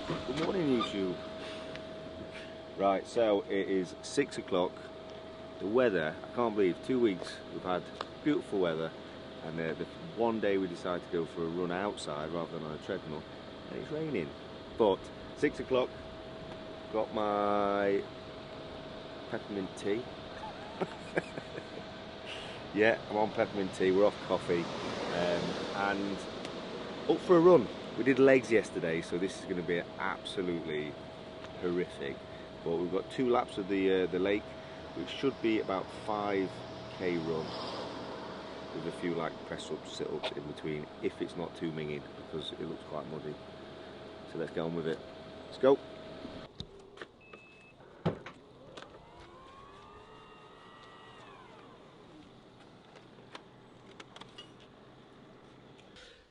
Good morning, YouTube. Right, so it is 6 o'clock. The weather, I can't believe, 2 weeks we've had beautiful weather, and the one day we decided to go for a run outside rather than on a treadmill, and it's raining. But 6 o'clock, got my peppermint tea. Yeah, I'm on peppermint tea, we're off coffee, and up for a run. We did legs yesterday, so this is going to be absolutely horrific. But we've got 2 laps of the lake, which should be about 5k run, with a few like press ups, sit ups in between, if it's not too minging, because it looks quite muddy. So let's get on with it. Let's go.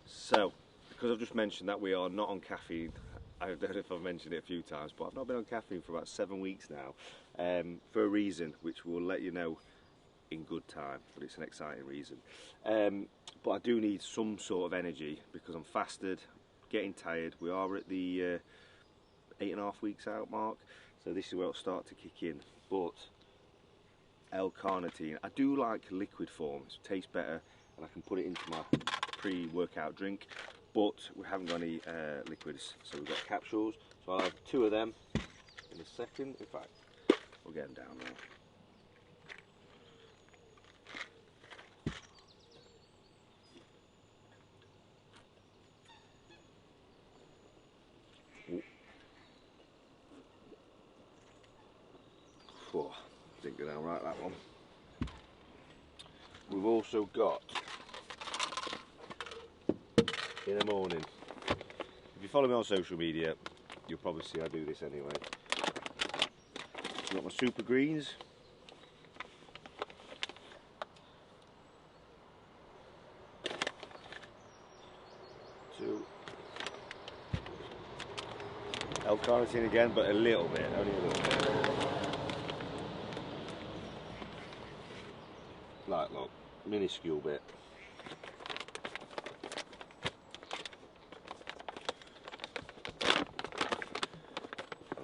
So, because I've just mentioned that we are not on caffeine, I don't know if I've mentioned it a few times, but I've not been on caffeine for about 7 weeks now, for a reason which we'll let you know in good time, but it's an exciting reason. But I do need some sort of energy because I'm fasted, getting tired. We are at the 8.5 weeks out mark, so this is where it'll start to kick in. But L-carnitine, I do like liquid form, it tastes better, and I can put it into my pre-workout drink, but we haven't got any liquids, so we've got capsules, so I'll have 2 of them in a second. In fact, we'll get them down now. Oh, didn't go down right, that one. We've also got, in the morning, if you follow me on social media, you'll probably see I do this anyway. I've got my super greens. L-carnitine again, but a little bit, only a little bit. Like, look, minuscule bit.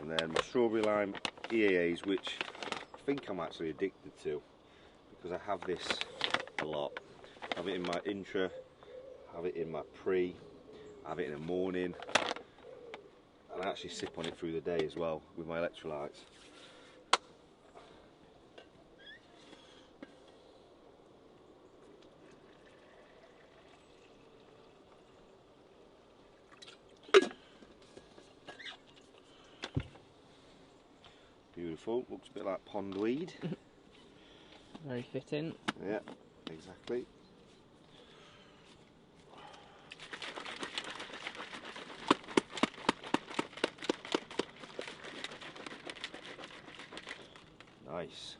And then my strawberry lime EAAs, which I think I'm actually addicted to, because I have this a lot. I have it in my intra, I have it in my pre, I have it in the morning, and I actually sip on it through the day as well with my electrolytes. Beautiful, looks a bit like pondweed. Very fitting. Yeah, exactly. Nice.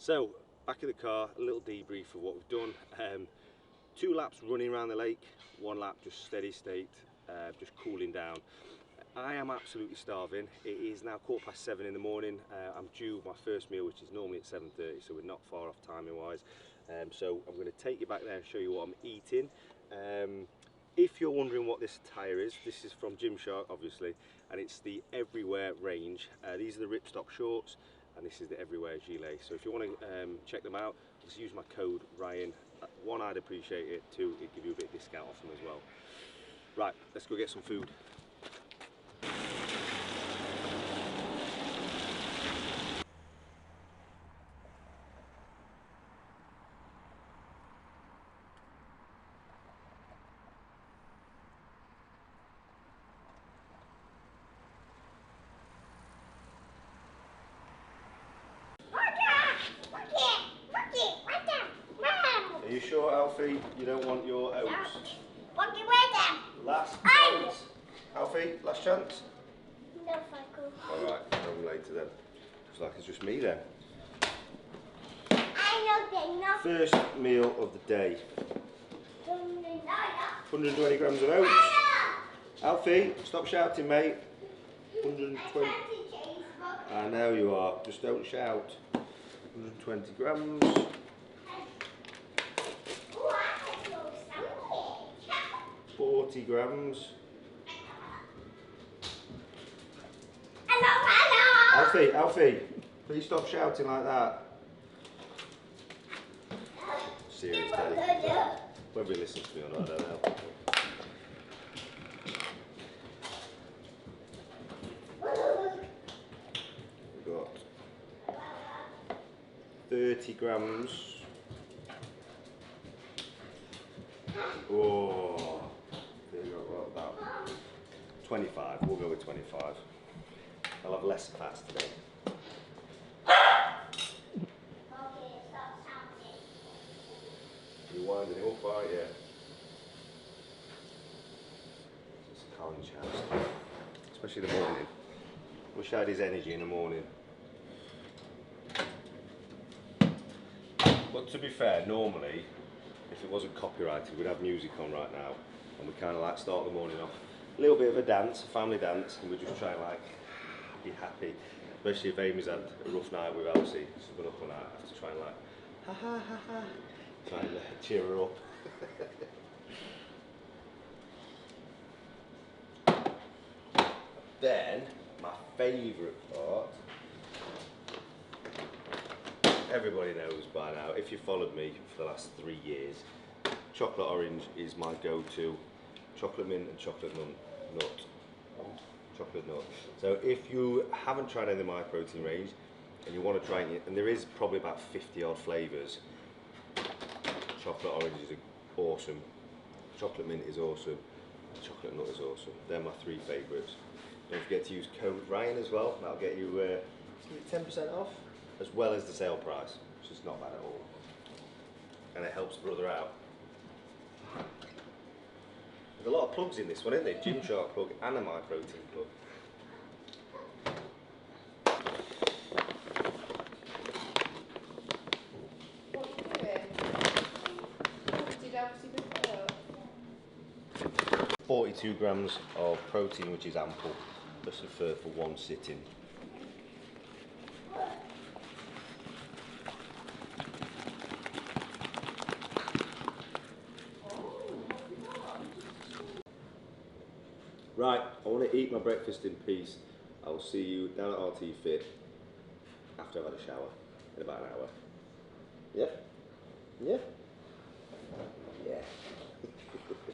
So, back in the car, a little debrief of what we've done. 2 laps running around the lake, 1 lap just steady state, just cooling down. I am absolutely starving. It is now 7:15 in the morning. I'm due my first meal, which is normally at 7:30, so we're not far off timing wise. So I'm going to take you back there and show you what I'm eating. If you're wondering what this attire is, this is from Gymshark, obviously, and it's the Everywhere range. These are the ripstop shorts, and this is the Everywhere Gilet. So if you want to check them out, just use my code Ryan. 1, I'd appreciate it. 2, it'd give you a bit of discount off them as well. Right, let's go get some food. Are you sure, Alfie, you don't want your oats? Last chance. Alfie, last chance? No, Michael. Alright, come later then. Looks like it's just me then. I know they're not. First meal of the day. 120 grams of oats. Alfie, stop shouting, mate. 120. I know you are, just don't shout. 120 grams. 40 grams. Hello. Alfie, please stop shouting like that. Serious daddy. Whether he listens to me or not, I don't know. We've got 30 grams. Oh, what about 25? We'll go with 25. I'll have less fats today. You're winding it up, aren't you? It's a Colin chance. Especially in the morning. Wish I had his energy in the morning. But to be fair, normally, if it wasn't copyrighted, we'd have music on right now. And we kind of like start the morning off. A little bit of a dance, a family dance, and we just try and like be happy. Especially if Amy's had a rough night with Elsie. She's been up all night. I have to try and like, ha ha ha ha. Try and cheer her up. Then, my favourite part, everybody knows by now, if you followed me for the last 3 years, chocolate orange is my go-to. Chocolate mint and chocolate nut. Chocolate nut. So if you haven't tried any of my protein range and you want to try it, and there is probably about 50 odd flavours, chocolate orange is awesome, chocolate mint is awesome, chocolate nut is awesome. They're my 3 favourites. Don't forget to use code Ryan as well. That'll get you 10% off, as well as the sale price, which is not bad at all. And it helps brother out. There's a lot of plugs in this one, isn't there? Gymshark plug and a My Protein plug. What are you doing? Did Elsie pick it up? 42 grams of protein, which is ample, especially for one sitting. Right, I want to eat my breakfast in peace. I will see you down at RT Fit after I've had a shower in about an hour. Yeah? Yeah? Yeah.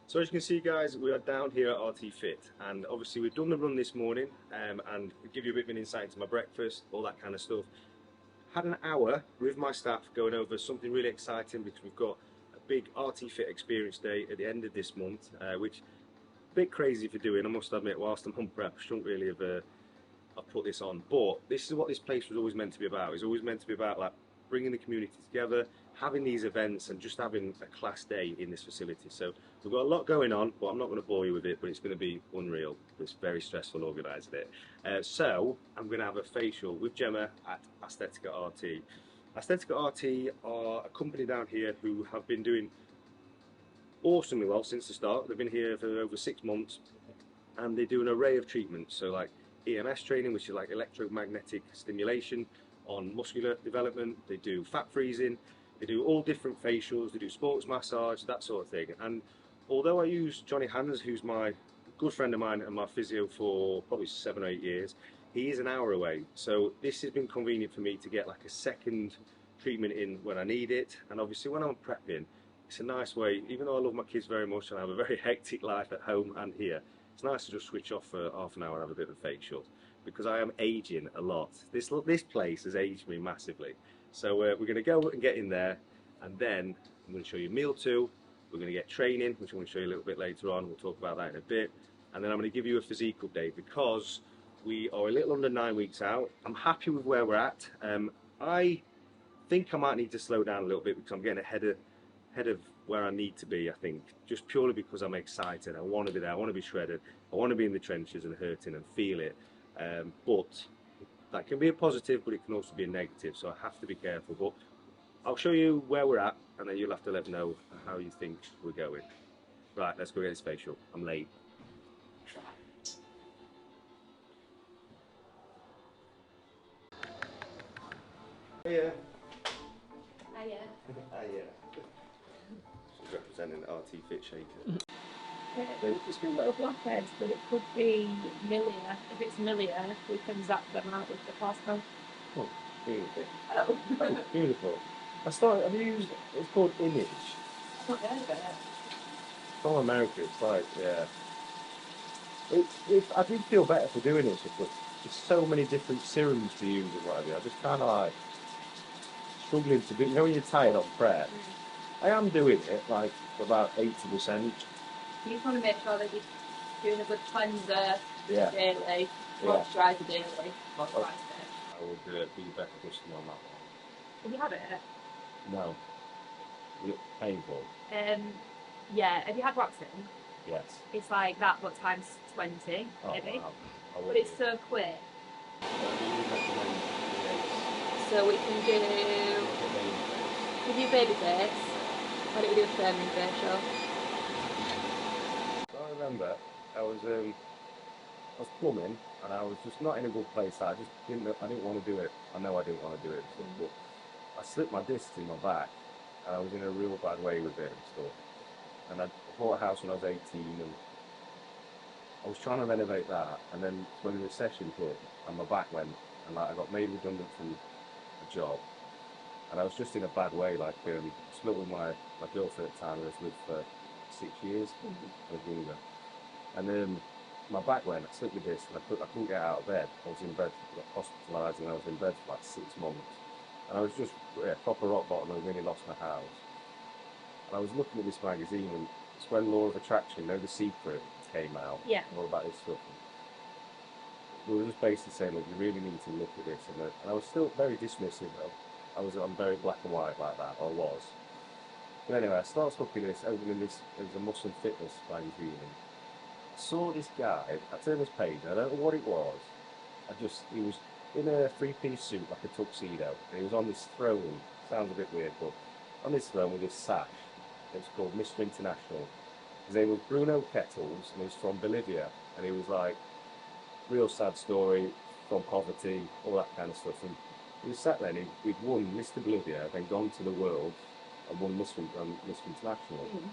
So as you can see, guys, we are down here at RT Fit, and obviously we've done the run this morning, and give you a bit of an insight into my breakfast, all that kind of stuff. Had an hour with my staff going over something really exciting, because we've got a big RT Fit experience day at the end of this month, which a bit crazy for doing, I must admit. Whilst I'm on prep, I shouldn't really have I've put this on, but this is what this place was always meant to be about. It's always meant to be about like bringing the community together, having these events, and just having a class day in this facility. So we've got a lot going on, but I'm not going to bore you with it, but it's going to be unreal. It's very stressful organising it. So I'm going to have a facial with Gemma at Aesthetica RT. Aesthetic RT are a company down here who have been doing awesomely well since the start. They've been here for over 6 months, and they do an array of treatments. So like EMS training, which is like electromagnetic stimulation on muscular development. They do fat freezing. They do all different facials. They do sports massage, that sort of thing. And although I use Johnny Hands, who's my good friend of mine and my physio for probably 7 or 8 years, he is an hour away. So this has been convenient for me to get like a second treatment in when I need it. And obviously when I'm prepping, it's a nice way, even though I love my kids very much and I have a very hectic life at home and here, it's nice to just switch off for half an hour and have a bit of a facial, because I am aging a lot. This place has aged me massively. So we're going to go and get in there, and then I'm going to show you meal 2. We're going to get training, which I'm going to show you a little bit later on. We'll talk about that in a bit. And then I'm going to give you a physique update, because we are a little under 9 weeks out. I'm happy with where we're at. I think I might need to slow down a little bit because I'm getting ahead of where I need to be, I think, just purely because I'm excited. I want to be there, I want to be shredded, I want to be in the trenches and hurting and feel it. But that can be a positive, but it can also be a negative, so I have to be careful. But I'll show you where we're at, and then you'll have to let me know how you think we're going. Right, let's go get this facial. I'm late. Yeah. Hiya. Yeah. She's representing RT Fit Shaker. They've just been little blackheads, but it could be milia. If it's milia, we can zap them out with the plasma. Oh, beautiful. Oh. Oh, beautiful. I've used, it's called Image. I've not heard of it. From America, it's like, yeah. I did feel better for doing it, but there's so many different serums to use and whatever. I just kind of like struggling to do. You know when you're tired on prep? I am doing it like about 80%. You just want to make sure that you're doing a good cleanser daily, moisturiser daily, moisturiser. I would be better customer on that Have you had it? one. No. Is it painful? Yeah. Have you had waxing? Yes. It's like that, but times 20, maybe. Wow. But it's so quick. So we can do. We do baby face. Why don't we do a firming facial? I remember I was plumbing and I was just not in a good place. I didn't want to do it. I know I didn't want to do it, but I slipped my disc in my back and I was in a real bad way with it and stuff. And I bought a house when I was 18 and I was trying to renovate that, and then when the recession hit and my back went and like I got made redundant from a job, and I was just in a bad way, like split with my girlfriend at the time. I was with for 6 years. I was younger, and my back went. I slipped my disc, and I couldn't get out of bed. I was in bed, got hospitalised, and I was in bed for like 6 months. And I was just proper rock bottom. I really lost my house. And I was looking at this magazine, and it's when Law of Attraction, The Secret, came out. Yeah. All about this stuff. We were just basically saying, look, you really need to look at this. And I was still very dismissive. I'm very black and white like that, or was. But anyway, I started looking at this, opening this, there was a Muscle Fitness magazine. I saw this guy, I turned this page, I don't know what it was. He was in a 3-piece suit, like a tuxedo. And he was on this throne, sounds a bit weird, but on this throne with this sash. It was called Mr. International. His name was Bruno Kettles, and he was from Bolivia. And he was like, real sad story, from poverty, all that kind of stuff. And he was sat there, and he'd won Mr. Bolivia, then gone to the world and won Mr. International. And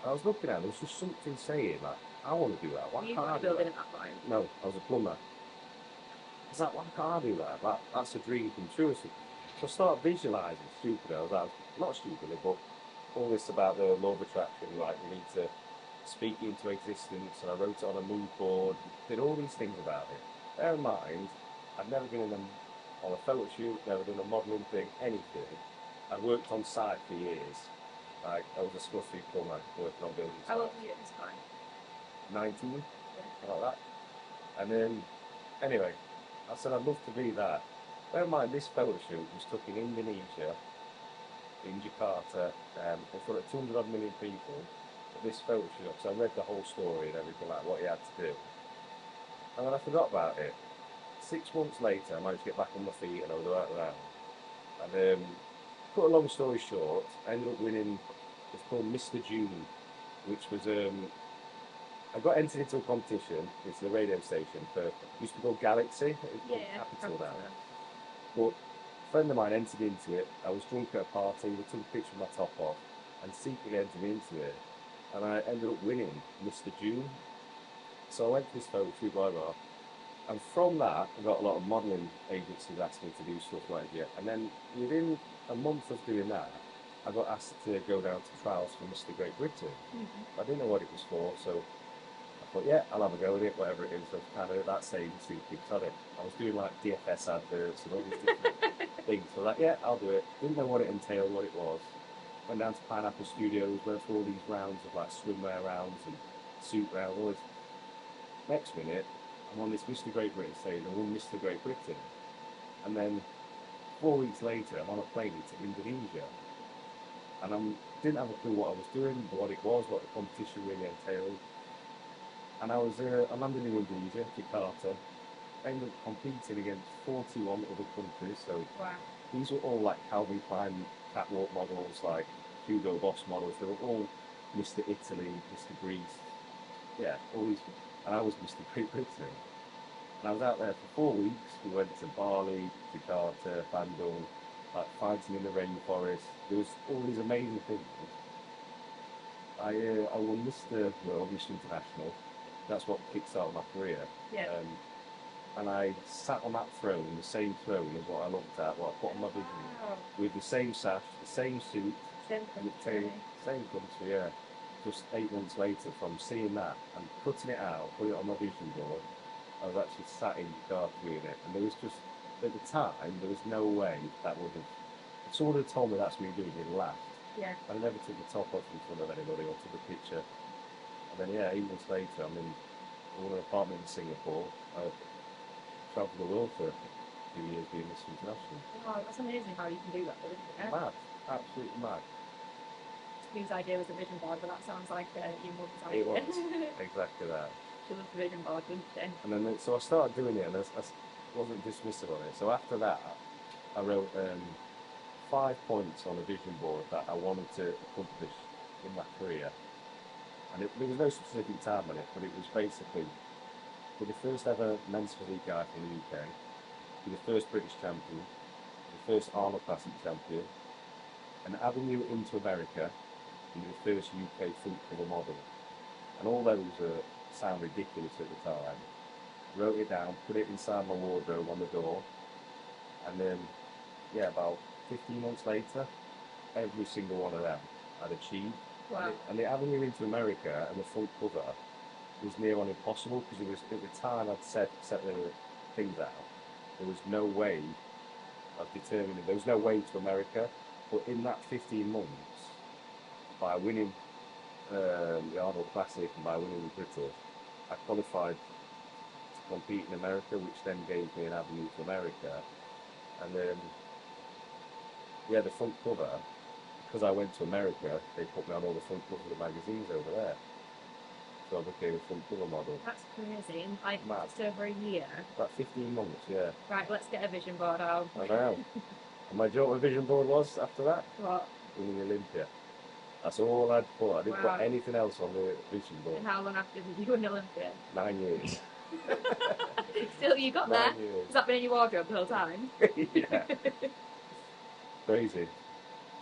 I was looking at him, there was just something saying, like, I want to do that. Why can't I do that? At that point? No, I was a plumber. I was like, why can't I do that? That's a dream come true. So I started visualising stupidly. I was like, not stupidly, but all this about the law of attraction, like you need to speak into existence, and I wrote it on a mood board, did all these things about it. Bear in mind, I'd never been on a photo shoot, never done a modelling thing, anything. I'd worked on site for years. Like, I was a scruffy plumber working on building sites. How old were you at this time? 19, Yeah. like that. And then, anyway, I said I'd love to be that. Bear in mind, this photo shoot was took in Indonesia, in Jakarta, in front of 200 odd million people. But this photo shoot, so I read the whole story and everything, like what he had to do. And then I forgot about it. 6 months later, I managed to get back on my feet and I was right around. And cut a long story short, I ended up winning. It's called Mr. June, which was I got entered into a competition. It's the radio station for used to be called Galaxy. Yeah, Capital now. But a friend of mine entered into it. I was drunk at a party. We took a picture of my top off and secretly entered into it. And I ended up winning Mr. June. So I went to this photo shoot, blah, blah. And from that, I got a lot of modelling agencies asking me to do stuff like that. And then within a month of doing that, I got asked to go down to trials for Mr. Great Britain. I didn't know what it was for, so I thought, yeah, I'll have a go at it, whatever it is. I was kind of at that stage, I was doing like DFS adverts and all these different things. So like, yeah, I'll do it. Didn't know what it entailed, what it was. Went down to Pineapple Studios, went through all these rounds of like swimwear rounds and suit rounds. All this. Next minute, I'm on this Mr. Great Britain stage, I won Mr. Great Britain. And then 4 weeks later, I'm on a plane to Indonesia. And I didn't have a clue what I was doing, what it was, what the competition really entailed. And I landed in Indonesia, Jakarta. I ended up competing against 41 other countries. So wow. These were all like Calvin Klein catwalk models, like Hugo Boss models. They were all Mr. Italy, Mr. Greece. Yeah, all these. And I was Mr. Great Britain. And I was out there for 4 weeks. We went to Bali, Jakarta, Bandung, like fighting in the rainforest. There was all these amazing things. I won Mr. World, Mr. International. That's what kickstarted my career. Yeah. And I sat on that throne, the same throne as what I looked at, what I put on my vision, with the same sash, the same suit, same country. Same country, yeah. Just 8 months later, from seeing that and cutting it out, putting it on my vision board, I was actually sat in Jakarta doing it, and there was just, at the time, there was no way that would have, if someone had told me that's what you're doing, you'd laughed. Yeah. I never took the top off in front of anybody or took a picture. And then, yeah, 8 months later, I'm in an apartment in Singapore. I travelled the world for a few years being Mr. International. Oh, that's amazing how you can do that, though, isn't it? Mad. Absolutely mad. Whose idea was a vision board, but that sounds like your mum's idea. It was. Exactly that. She loved the vision board, didn't she? And then, so I started doing it, and I wasn't dismissive on it. So after that, I wrote 5 points on a vision board that I wanted to accomplish in my career. And there was no specific time on it, but it was basically be the first ever men's physique guy from the UK, be the first British champion, the first Arnold Classic champion, an avenue into America, and the first UK front cover model. And all those sound ridiculous at the time. Wrote it down, put it inside my wardrobe on the door, and then, yeah, about 15 months later, every single one of them I'd achieved. Wow. And the avenue into America and the front cover was near on impossible, because it was, at the time I'd set the things out, there was no way of determining, there was no way to America. But in that 15 months, by winning the Arnold Classic and by winning the British, I qualified to compete in America, which then gave me an avenue to America. And then, yeah, the front cover, because I went to America, they put me on all the front covers of the magazines over there. So I became a front cover model. That's crazy. In like Mad. just over a year. About 15 months, yeah. Right, let's get a vision board out. I know. And do you know what my vision board was after that? What? Winning Olympia. That's all I'd put. I didn't Wow. put anything else on the vision board. And how long after did you win Olympia? 9 years. Still, you got 9 there. years. Has that been in your wardrobe the whole time? Yeah. Crazy.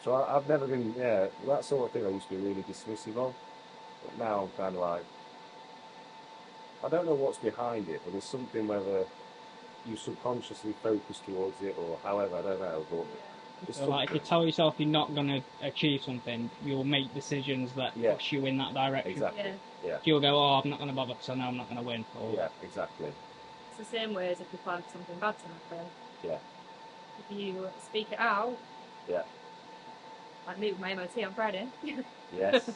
So I've never been, yeah, that sort of thing I used to be really dismissive of. But now I'm kind of like, I don't know what's behind it, but there's something, whether you subconsciously focus towards it or however, I don't know. But there's So like, if you tell yourself you're not going to achieve something, you'll make decisions that push you in that direction. Exactly. Yeah. You'll go, oh, I'm not going to bother because I know I'm not going to win. Or, Yeah, exactly. It's the same way as if you plan for something bad to happen. Yeah. If you speak it out. Yeah. Like me with my MOT on Friday. Yes.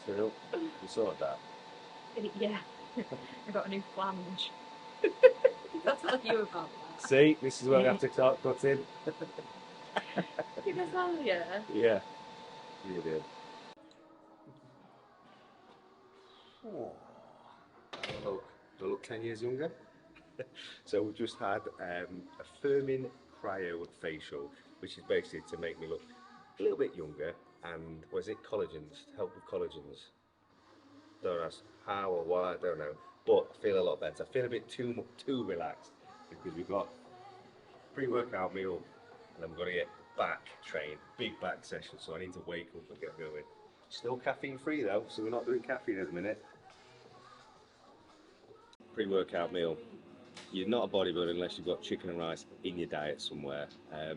True. You saw that. Yeah. I got a new flange. I'll tell you about that. See, this is where we have to start cutting. Did I tell you? Yeah. You did. Oh. Do I look 10 years younger? So we've just had a firming cryo facial. which is basically to make me look a little bit younger. And was it collagens? To help with collagens. Don't ask how or why, I don't know. But I feel a lot better. I feel a bit too relaxed because we've got pre-workout meal and then we've got to get back train, big back session. So I need to wake up and get going. Still caffeine free though, so we're not doing caffeine at the minute. Pre-workout meal. You're not a bodybuilder unless you've got chicken and rice in your diet somewhere.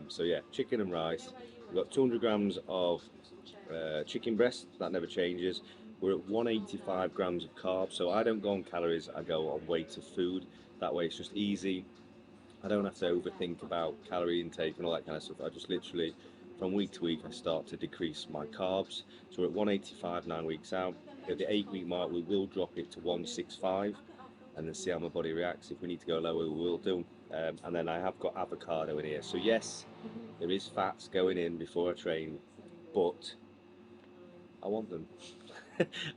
So yeah, chicken and rice. We've got 200 grams of chicken breast, that never changes. We're at 185 grams of carbs, so I don't go on calories, I go on weight of food. That way it's just easy. I don't have to overthink about calorie intake and all that kind of stuff. I just literally, from week to week, I start to decrease my carbs. So we're at 185 9 weeks out. At the 8-week mark, we will drop it to 165 and then see how my body reacts. If we need to go lower, we will do. And then I have got avocado in here. So yes, there is fats going in before I train, but I want them.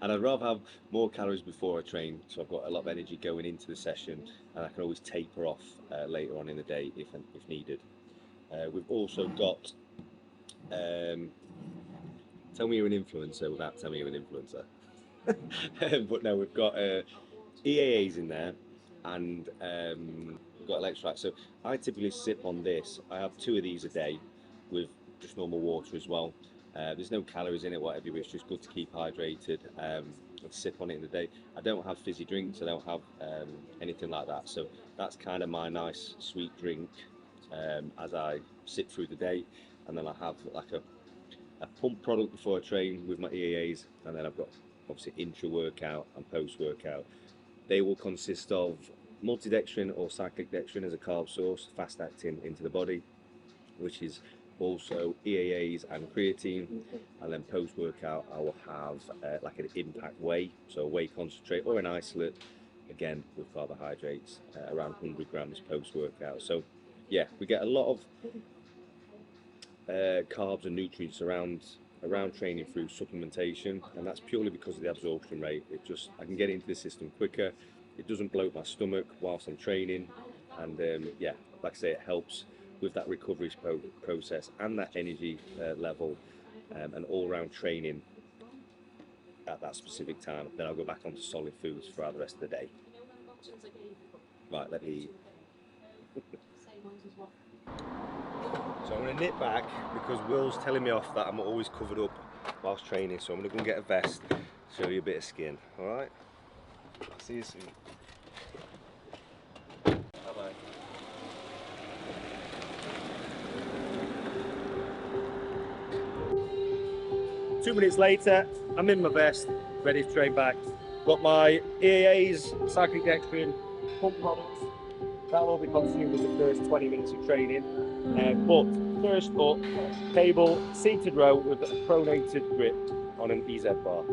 And I'd rather have more calories before I train, so I've got a lot of energy going into the session, and I can always taper off later on in the day if needed. We've also got, tell me you're an influencer without telling me you're an influencer. But no, we've got EAAs in there, and we've got electrolytes. So I typically sip on this. I have 2 of these a day with just normal water as well. There's no calories in it, whatever, but it's just good to keep hydrated and sip on it in the day. I don't have fizzy drinks, I don't have anything like that. So that's kind of my nice sweet drink as I sit through the day. And then I have like a pump product before I train with my EAAs, and then I've got obviously intra-workout and post-workout. They will consist of multidextrin or cyclic dextrin as a carb source, fast acting into the body, which is also EAAs and creatine. And then post-workout I will have like an impact whey, so a whey concentrate or an isolate, again with carbohydrates, around 100 grams post-workout. So yeah, we get a lot of carbs and nutrients around training through supplementation, and that's purely because of the absorption rate. I can get into the system quicker, it doesn't bloat my stomach whilst I'm training, and yeah, like I say, it helps with that recovery process and that energy level, and all-round training at that specific time. Then I'll go back onto solid foods throughout the rest of the day. Right, let me eat. So I'm going to nip back because Will's telling me off that I'm always covered up whilst training, so I'm going to go and get a vest, show you a bit of skin. Alright? I'll see you soon. Bye bye. Two minutes later, I'm in my vest, ready to train back. Got my EAAs, cyclic dextrin, pump products. That'll all be consumed in the first 20 minutes of training. But first up, table, seated row with a pronated grip on an EZ bar.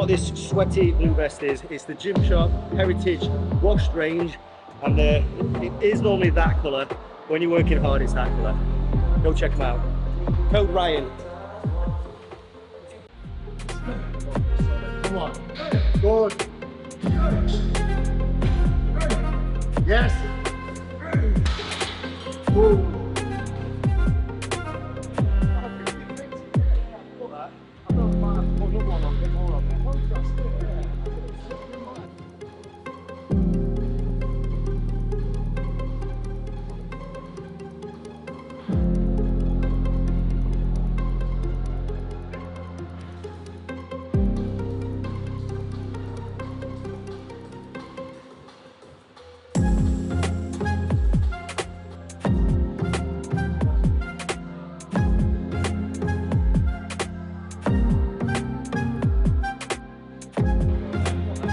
what this sweaty blue vest is. It's the Gymshark Heritage washed range, and it is normally that colour. When you're working hard, it's that colour. Go check them out. Code Ryan. Come on. Good. Yes. Woo.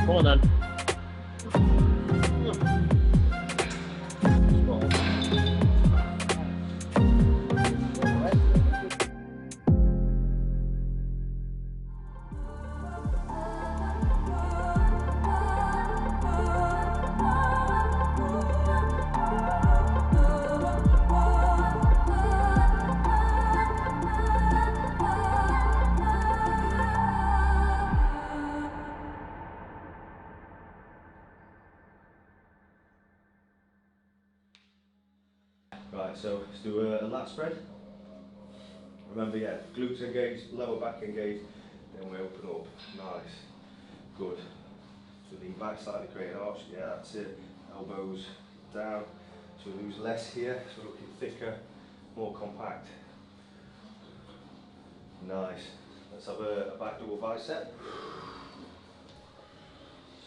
Come on then. Right, so let's do a lat spread. Remember, yeah, glutes engaged, lower back engaged, then we open up. Nice, good. So lean back slightly, create an arch. Yeah, that's it. Elbows down. So we lose less here, so looking thicker, more compact. Nice. Let's have a back double bicep.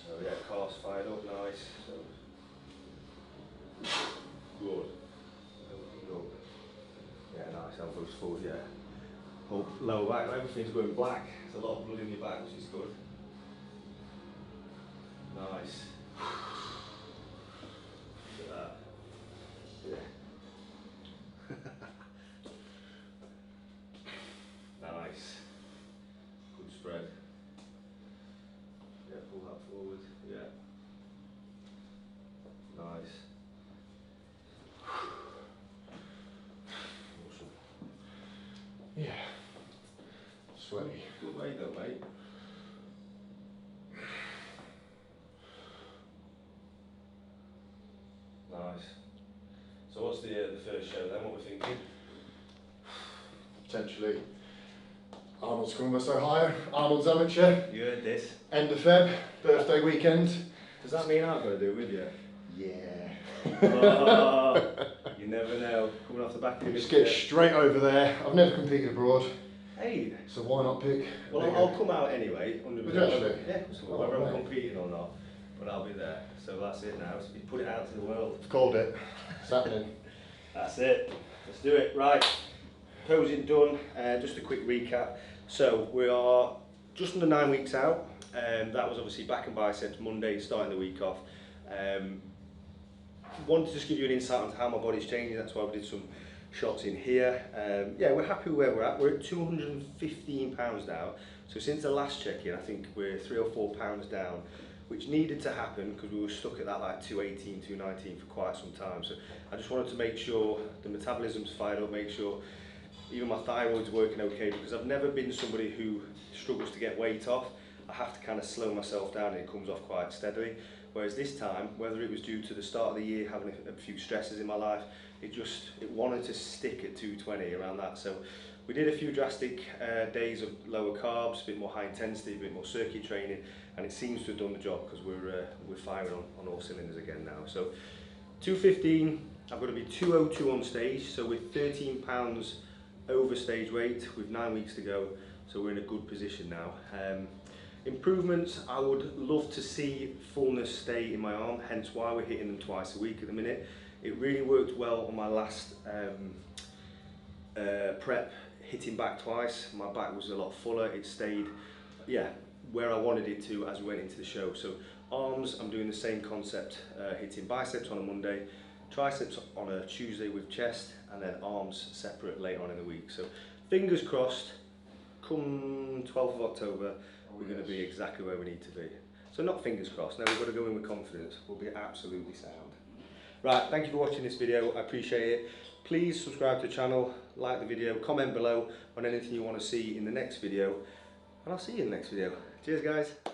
So yeah, calves fired up, nice. So, good. Yeah, nice, elbows forward, yeah. Hold lower back, everything's going black. There's a lot of blood in your back, which is good. Nice. Look at that. Yeah. Nice. Good spread. Yeah, pull that forward, yeah. Nice. Yeah. Sweaty. Good weight though, mate. Nice. So what's the first show then? What we're thinking? Potentially. Arnold's coming with Ohio. Arnold's amateur. You heard this. End of Feb. Birthday weekend. Does that mean I'm going to do it with you? Yeah. Oh, you never know. Coming off the back of your Just get straight over there. I've never competed abroad. Hey. So why not pick? Well, I'll come out anyway. 100%. Would you actually? Yeah, so Oh, whether I'm right. competing or not, but I'll be there. So that's it now. So you put it out to the world. I've called it. It's happening. That's it. Let's do it. Right. Posing done. Just a quick recap. So we are just under 9 weeks out. That was obviously back and biceps Monday, starting the week off. Wanted to just give you an insight on how my body's changing. That's why we did some shots in here. Yeah, we're happy where we're at. We're at 215 pounds now. So since the last check-in, I think we're 3 or 4 pounds down, which needed to happen because we were stuck at that like 218, 219 for quite some time. So I just wanted to make sure the metabolism's fired up, make sure even my thyroid's working okay, because I've never been somebody who struggles to get weight off. I have to kind of slow myself down and it comes off quite steadily. Whereas this time, whether it was due to the start of the year, having a few stresses in my life, it wanted to stick at 220 around that. So we did a few drastic days of lower carbs, a bit more high intensity, a bit more circuit training, and it seems to have done the job because we're firing on all cylinders again now. So 215, I've got to be 202 on stage, so we're 13 pounds over stage weight with 9 weeks to go, so we're in a good position now. Improvements, I would love to see fullness stay in my arm, hence why we're hitting them twice a week at the minute. It really worked well on my last prep, hitting back twice. My back was a lot fuller, it stayed, yeah, where I wanted it to as we went into the show. So arms, I'm doing the same concept, hitting biceps on a Monday, triceps on a Tuesday with chest, and then arms separate later on in the week. So fingers crossed, come 12th of October, we're going to be exactly where we need to be. So not fingers crossed, now we've got to go in with confidence, we'll be absolutely sound. Right, thank you for watching this video, I appreciate it. Please subscribe to the channel, like the video, comment below on anything you want to see in the next video, and I'll see you in the next video. Cheers guys.